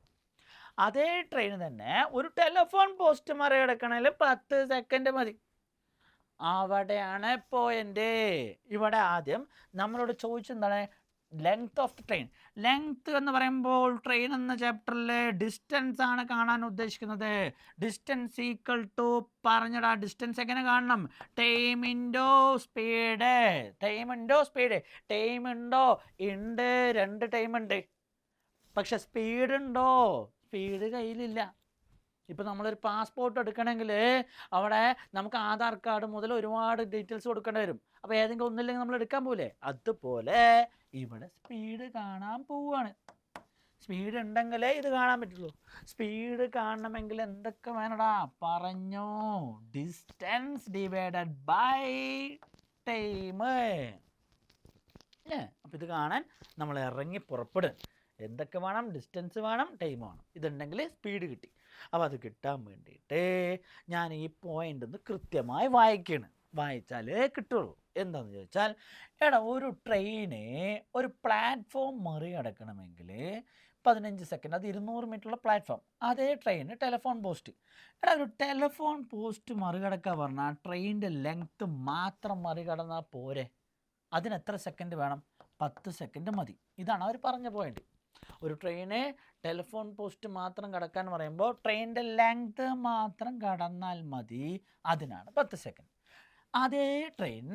Speaker 1: അതേ ട്രെയിൻ തന്നെ ഒരു ടെലിഫോൺ പോസ്റ്റ് മറികടക്കണമെങ്കിൽ 10 സെക്കൻഡ് മതി. അവിടെയാണ് പോയിന്റ്. ഇവിടെ ആദ്യം നമ്മളോട് ചോദിച്ചെന്താണ്? Length of the train. Length എന്ന് പറയുമ്പോൾ ട്രെയിൻ എന്ന ചാപ്റ്ററിലെ ഡിസ്റ്റൻസ് ആണ് കാണാൻ ഉദ്ദേശിക്കുന്നത്. ഡിസ്റ്റൻസ് ഈക്വൽ ടു പറഞ്ഞടാ. ഡിസ്റ്റൻസ് എങ്ങനെ കാണണം? Time into speed. Time into speed. Time ഉണ്ടോ? ഉണ്ട്. 2 ടൈം ഉണ്ട്. പക്ഷെ സ്പീഡ് ഉണ്ടോ? സ്പീഡ് കയ്യിലില്ല. ഇപ്പോൾ നമ്മളൊരു പാസ്പോർട്ട് എടുക്കണമെങ്കിൽ അവിടെ നമുക്ക് ആധാർ കാർഡ് മുതൽ ഒരുപാട് ഡീറ്റെയിൽസ് കൊടുക്കേണ്ടി വരും. അപ്പോൾ ഏതെങ്കിലും ഒന്നില്ലെങ്കിൽ നമ്മൾ എടുക്കാൻ പോവില്ലേ? അതുപോലെ ഇവിടെ സ്പീഡ് കാണാൻ പോവുകയാണ്. സ്പീഡ് ഉണ്ടെങ്കിലേ ഇത് കാണാൻ പറ്റുള്ളൂ. സ്പീഡ് കാണണമെങ്കിൽ എന്തൊക്കെ വേണടാ? പറഞ്ഞോ. Distance divided by time. അപ്പോൾ ഇത് കാണാൻ നമ്മൾ ഇറങ്ങി പുറപ്പെടും. എന്തൊക്കെ വേണം? ഡിസ്റ്റൻസ് വേണം, ടൈം വേണം. ഇതുണ്ടെങ്കിൽ സ്പീഡ് കിട്ടി. അപ്പോൾ അത് കിട്ടാൻ വേണ്ടിയിട്ട് ഞാൻ ഈ പോയിൻ്റ് ഒന്ന് കൃത്യമായി വായിക്കുകയാണ്. വായിച്ചാലേ കിട്ടുള്ളൂ. എന്താണെന്ന് ചോദിച്ചാൽ, ഒരു ട്രെയിന് ഒരു പ്ലാറ്റ്ഫോം മറികടക്കണമെങ്കിൽ 15 സെക്കൻഡ്. അത് 200 മീറ്ററുള്ള പ്ലാറ്റ്ഫോം. അതേ ട്രെയിന് ടെലിഫോൺ പോസ്റ്റ്. ഒരു ടെലിഫോൺ പോസ്റ്റ് മറികടക്കുക പറഞ്ഞാൽ ട്രെയിനിൻ്റെ ലെങ്ത്ത് മാത്രം മറികടന്നാൽ പോരെ. അതിന് എത്ര സെക്കൻഡ് വേണം? 10 സെക്കൻഡ് മതി. ഇതാണ് അവർ പറഞ്ഞ പോയിന്റ്. ഒരു ട്രെയിന് ടെലിഫോൺ പോസ്റ്റ് മാത്രം കടക്കാൻ പറയുമ്പോൾ ട്രെയിനിൻ്റെ ലെങ്ത്ത് മാത്രം കടന്നാൽ മതി. അതിനാണ് 10 സെക്കൻഡ്. അതേ ട്രെയിൻ,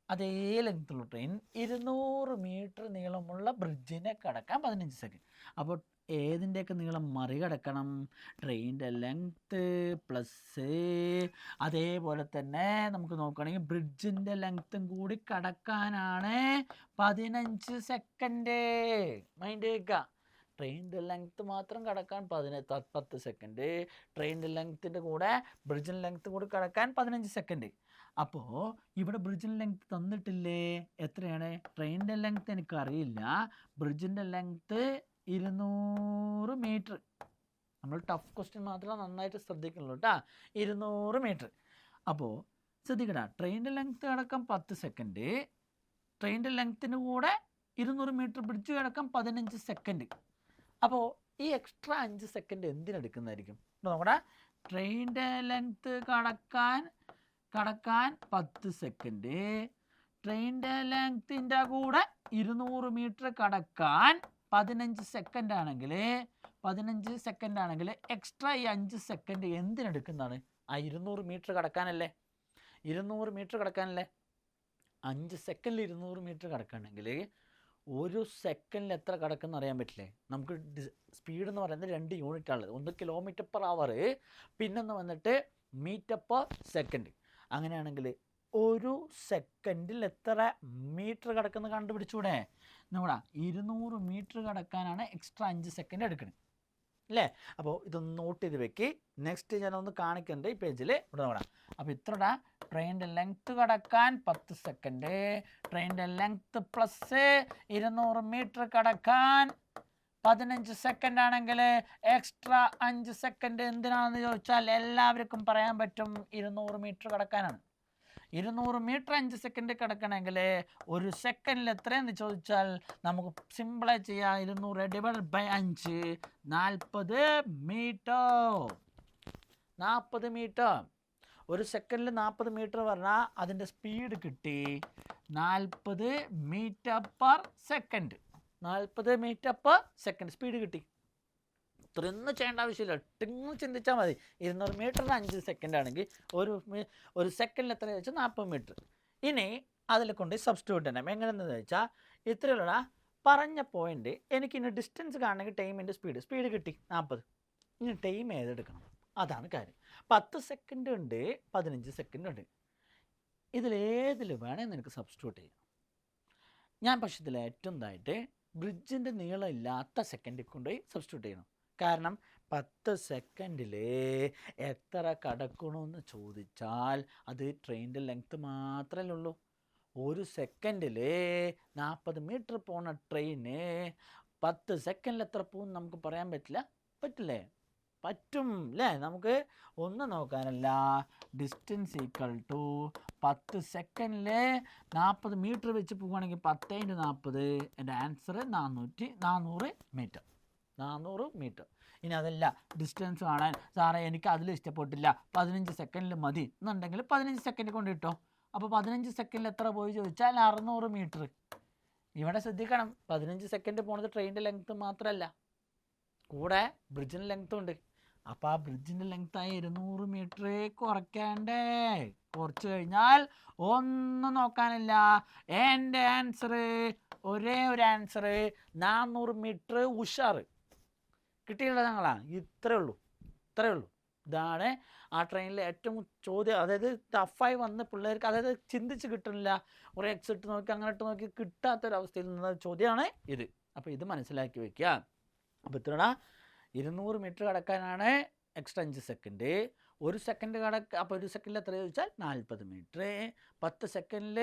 Speaker 1: അതേ ലെങ്ത്തുള്ള ട്രെയിൻ 200 മീറ്റർ നീളമുള്ള ബ്രിഡ്ജിനെ കടക്കാൻ 15 സെക്കൻഡ്. അപ്പോൾ ഏതിൻ്റെയൊക്കെ നീളം മറികടക്കണം? ട്രെയിനിൻ്റെ ലെങ്ത്ത് പ്ലസ് അതേപോലെ തന്നെ നമുക്ക് നോക്കുകയാണെങ്കിൽ ബ്രിഡ്ജിൻ്റെ ലെങ്ത്തും കൂടി കടക്കാനാണ് 15 സെക്കൻഡ്. മൈൻഡ് വയ്ക്കുക. ട്രെയിനിൻ്റെ ലെങ്ത്ത് മാത്രം കടക്കാൻ 10 സെക്കൻഡ്. ട്രെയിനിൻ്റെ ലെങ്ത്തിൻ്റെ കൂടെ ബ്രിഡ്ജിൻ്റെ ലെങ്ത്ത് കൂടി കടക്കാൻ 15 സെക്കൻഡ്. അപ്പോൾ ഇവിടെ ബ്രിഡ്ജിൻ്റെ ലെങ്ത്ത് തന്നിട്ടില്ലേ? എത്രയാണ്? ട്രെയിനിൻ്റെ ലെങ്ത്ത് എനിക്കറിയില്ല. ബ്രിഡ്ജിൻ്റെ ലെങ്ത്ത് 200 മീറ്റർ. നമ്മൾ ടഫ് ക്വസ്റ്റ്യൻ മാത്രമേ നന്നായിട്ട് ശ്രദ്ധിക്കുള്ളൂ കേട്ടോ. 200 മീറ്റർ. അപ്പോൾ ശ്രദ്ധിക്കണ, ട്രെയിനിൻ്റെ ലെങ്ത്ത് കിടക്കാൻ 10 സെക്കൻഡ്, ട്രെയിനിൻ്റെ ലെങ്ത്തിന് കൂടെ 200 മീറ്റർ ബ്രിഡ്ജ് കിടക്കാൻ 15 സെക്കൻഡ്. അപ്പോൾ ഈ എക്സ്ട്രാ 5 സെക്കൻഡ് എന്തിനെടുക്കുന്നതായിരിക്കും നോക്കടാ. ട്രെയിനിൻ്റെ ലെങ്ത്ത് കടക്കാൻ 10 സെക്കൻഡ്, ട്രെയിനിൻ്റെ ലെങ്ത്തിൻ്റെ കൂടെ 200 മീറ്റർ കടക്കാൻ 15 സെക്കൻഡ് ആണെങ്കിൽ എക്സ്ട്രാ ഈ 5 സെക്കൻഡ് എന്തിനെടുക്കുന്നതാണ്? ആ 200 മീറ്റർ കടക്കാനല്ലേ. 200 മീറ്റർ കടക്കാനല്ലേ. 5 സെക്കൻഡിൽ 200 മീറ്റർ കടക്കുകയാണെങ്കിൽ ഒരു സെക്കൻഡിൽ എത്ര കടക്കുന്ന അറിയാൻ പറ്റില്ലേ? നമുക്ക് സ്പീഡ് എന്ന് പറയുന്നത് 2 യൂണിറ്റാണുള്ളത്. ഒന്ന് km/h, പിന്നൊന്ന് വന്നിട്ട് m/s. അങ്ങനെയാണെങ്കിൽ ഒരു സെക്കൻഡിൽ എത്ര മീറ്റർ കിടക്കുന്നത് കണ്ടുപിടിച്ചൂടെ? നോടാ, 200 മീറ്റർ കിടക്കാനാണ് എക്സ്ട്രാ 5 സെക്കൻഡ് എടുക്കുന്നത് അല്ലേ? അപ്പോൾ ഇതൊന്ന് നോട്ട് ചെയ്ത് വെക്ക്. നെക്സ്റ്റ് ഞാനൊന്ന് കാണിക്കുന്നുണ്ട് ഈ പേജിൽ. ഇവിടെ നോടാം. അപ്പോൾ ഇത്രടാ, ട്രെയിനിൻ്റെ ലെങ്ത്ത് കടക്കാൻ 10 സെക്കൻഡ്, ട്രെയിനിൻ്റെ ലെങ്ത്ത് പ്ലസ് 200 മീറ്റർ കടക്കാൻ 15 സെക്കൻഡ് ആണെങ്കിൽ എക്സ്ട്രാ 5 സെക്കൻഡ് എന്തിനാണെന്ന് ചോദിച്ചാൽ എല്ലാവർക്കും പറയാൻ പറ്റും 200 മീറ്റർ കടക്കാനാണ്. 200 മീറ്റർ 5 സെക്കൻഡ് കിടക്കണമെങ്കിൽ ഒരു സെക്കൻഡിൽ എത്രയെന്ന് ചോദിച്ചാൽ നമുക്ക് സിമ്പിളായി ചെയ്യാം. 200 ഡിവൈഡഡ് ബൈ 5, 40 മീറ്റർ. 40 മീറ്റർ. ഒരു സെക്കൻഡിൽ 40 മീറ്റർ പറഞ്ഞാൽ അതിൻ്റെ സ്പീഡ് കിട്ടി 40 metre per second. 40 metre per second speed കിട്ടി. ഇത്രയൊന്നും ചെയ്യേണ്ട ആവശ്യമില്ല, ഒട്ടിങ്ങ് ചിന്തിച്ചാൽ മതി. 200 മീറ്ററിന് 5 സെക്കൻഡ് ആണെങ്കിൽ ഒരു സെക്കൻഡിൽ എത്ര വെച്ചാൽ 40 മീറ്റർ. ഇനി അതിൽ കൊണ്ട് സബ്സ്റ്റിറ്റ്യൂട്ട് ചെയ്യണം. എങ്ങനെയെന്ന് വെച്ചാൽ ഇത്രയുള്ള പറഞ്ഞ പോയിന്റ് എനിക്കിനി ഡിസ്റ്റൻസ് കാണണമെങ്കിൽ ടൈമിൻ്റെ സ്പീഡ് കിട്ടി 40. ഇനി ടൈം ഏതെടുക്കണം, അതാണ് കാര്യം. 10 സെക്കൻഡ് ഉണ്ട്, 15 സെക്കൻഡ് ഉണ്ട്. ഇതിലേതിൽ വേണമെങ്കിൽ നിനക്ക് സബ്സ്റ്റിറ്റ്യൂട്ട് ചെയ്യാം. ഞാൻ പക്ഷേ ഇതിൽ ഏറ്റവും ഇതായിട്ട് ബ്രിഡ്ജിൻ്റെ നീളം ഇല്ലാത്ത സെക്കൻഡിൽ കൊണ്ടുപോയി സബ്സ്റ്റിറ്റ്യൂട്ട് ചെയ്യണം. കാരണം 10 സെക്കൻഡിൽ എത്ര കടക്കണമെന്ന് ചോദിച്ചാൽ അത് ട്രെയിനിൻ്റെ ലെങ്ത്ത് മാത്രമേ ഉള്ളൂ. ഒരു സെക്കൻഡിൽ 40 മീറ്റർ പോണ ട്രെയിന് 10 സെക്കൻഡിൽ എത്ര പോകും നമുക്ക് പറയാൻ പറ്റില്ലേ? പറ്റും അല്ലേ? നമുക്ക് ഒന്ന് നോക്കാനല്ല. ഡിസ്റ്റൻസ് ഈക്വൽ ടു 10 സെക്കൻഡിൽ 40 മീറ്റർ വെച്ച് പോവുകയാണെങ്കിൽ 10 × 40, എൻ്റെ ആൻസർ 400 മീറ്റർ. 400 മീറ്റർ. ഇനി അതല്ല, ഡിസ്റ്റൻസ് കാണാൻ സാറേ എനിക്ക് അതിൽ ഇഷ്ടപ്പെട്ടില്ല, 15 സെക്കൻഡിൽ മതി എന്നുണ്ടെങ്കിൽ 15 സെക്കൻഡ് കൊണ്ട് കിട്ടും. അപ്പോൾ 15 സെക്കൻഡിൽ എത്ര പോയി ചോദിച്ചാൽ 600 മീറ്റർ. ഇവിടെ ശ്രദ്ധിക്കണം, 15 സെക്കൻഡ് പോണത് ട്രെയിനിൻ്റെ ലെങ്ത്ത് മാത്രമല്ല, കൂടെ ബ്രിഡ്ജിൻ്റെ ലെങ്ത്തും ഉണ്ട്. അപ്പോൾ ആ ബ്രിഡ്ജിൻ്റെ ലെങ്ത്തായി 200 മീറ്റർ കുറയ്ക്കണ്ടേ? കുറച്ച് കഴിഞ്ഞാൽ ഒന്നും നോക്കാനില്ല, എൻ്റെ ആൻസർ ഒരേ ഒരു ആൻസർ 400 മീറ്റർ ഉഷാറ്. കിട്ടിയില്ല ഞങ്ങളാ? ഇത്രയേ ഉള്ളൂ. ഇതാണ് ആ ട്രെയിനിലെ ഏറ്റവും ചോദ്യം. അതായത് ടഫായി വന്ന് പിള്ളേർക്ക് അതായത് ചിന്തിച്ച് കിട്ടുന്നില്ല, കുറേ എക്സ് ഇട്ട് നോക്കി അങ്ങനെ ഇട്ട് നോക്കി കിട്ടാത്തൊരവസ്ഥയിൽ നിന്ന ചോദ്യമാണ് ഇത്. അപ്പോൾ ഇത് മനസ്സിലാക്കി വെക്കുക. അപ്പോൾ ഇത്രടാ, 200 മീറ്റർ കടക്കാനാണ് എക്സ്ട്രാ 5 സെക്കൻഡ്. ഒരു സെക്കൻഡ് അപ്പോൾ ഒരു സെക്കൻഡിൽ എത്ര ചോദിച്ചാൽ 40 മീറ്റർ. 10 സെക്കൻഡിൽ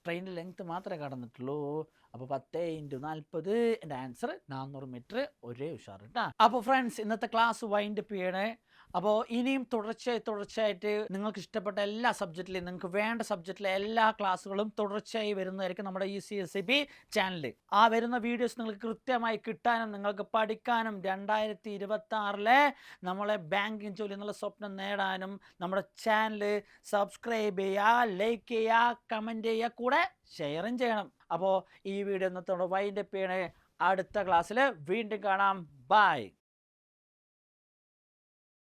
Speaker 1: ട്രെയിനിൻ്റെ ലെങ്ത്ത് മാത്രമേ കടന്നിട്ടുള്ളൂ. അപ്പോൾ 10 × 40, എൻ്റെ ആൻസർ 400 മീറ്റർ. ഒരേ ഉഷാർ കേട്ടോ. അപ്പോൾ ഫ്രണ്ട്സ്, ഇന്നത്തെ ക്ലാസ് വൈൻഡ് അപ്പ് ചെയ്യണേ. അപ്പോൾ ഇനിയും തുടർച്ചയായിട്ട് നിങ്ങൾക്ക് ഇഷ്ടപ്പെട്ട എല്ലാ സബ്ജക്റ്റിലെയും നിങ്ങൾക്ക് വേണ്ട സബ്ജക്റ്റിലെ എല്ലാ ക്ലാസ്സുകളും തുടർച്ചയായി വരുന്നതായിരിക്കും നമ്മുടെ ECSEB ചാനലിൽ. ആ വരുന്ന വീഡിയോസ് നിങ്ങൾക്ക് കൃത്യമായി കിട്ടാനും നിങ്ങൾക്ക് പഠിക്കാനും 2026 നമ്മളെ ബാങ്കിങ് ജോലി എന്നുള്ള സ്വപ്നം നേടാനും നമ്മുടെ ചാനൽ സബ്സ്ക്രൈബ് ചെയ്യുക, ലൈക്ക് ചെയ്യുക, കമൻറ്റ് ചെയ്യുക, കൂടെ ഷെയറും ചെയ്യണം. അപ്പോൾ ഈ വീഡിയോ ഇന്നത്തോടെ വൈൻഡ് അപ്പ് ചെയ്യണേ. അടുത്ത ക്ലാസ്സിൽ വീണ്ടും കാണാം. ബൈ.